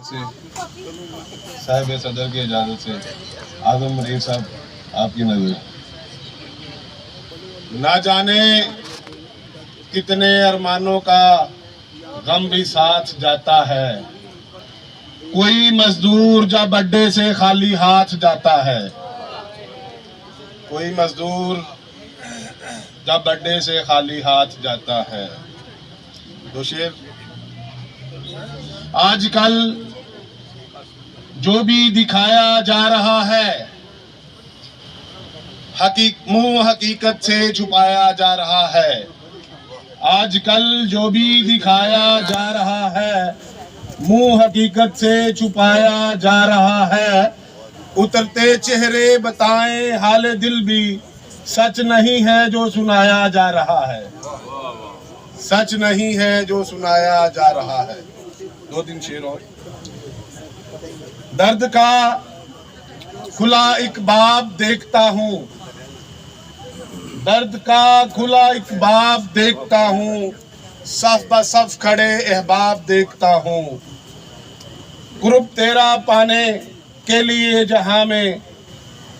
से साहिब सदर की इजाज़त से आज़म मरीर साहब आपकी नज़र। ना जाने कितने अरमानों का गम भी साथ जाता है, कोई मजदूर जब अड्डे से खाली हाथ जाता है, कोई मजदूर जब अड्डे से खाली हाथ जाता है। दो शेर। आजकल जो भी दिखाया जा रहा है मुंह हकीकत से छुपाया जा रहा है। आजकल जो भी दिखाया जा रहा है मुंह हकीकत से छुपाया जा रहा है। उतरते चेहरे बताएं हाल दिल भी, सच नहीं है जो सुनाया जा रहा है, सच नहीं है जो सुनाया जा रहा है। दो तीन शेर और। दर्द का खुला एक बाब देखता हूँ, दर्द का खुला एक बाब देखता हूँ, सफ ब सफ खड़े अहबाब देखता हूँ। कुर्ब तेरा पाने के लिए जहां में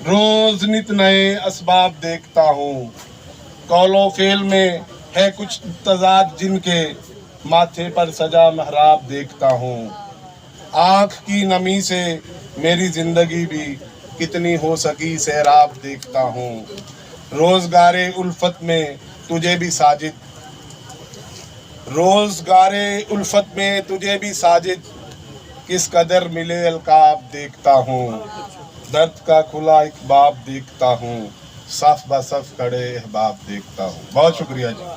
रोज नित नए असबाब देखता हूँ। कौलो फेल में है कुछ तजाद जिनके माथे पर सजा महराब देखता हूँ। आँख की नमी से मेरी जिंदगी भी कितनी हो सकी सैराब देखता हूँ। रोजगारे उल्फत में तुझे भी साजिद, रोजगारे उल्फत में तुझे भी साजिद, किस कदर मिले अलकाब देखता हूँ। दर्द का खुला एक बाब देखता हूँ, सफ ब सफ खड़े अहबाब देखता हूँ। बहुत शुक्रिया जी।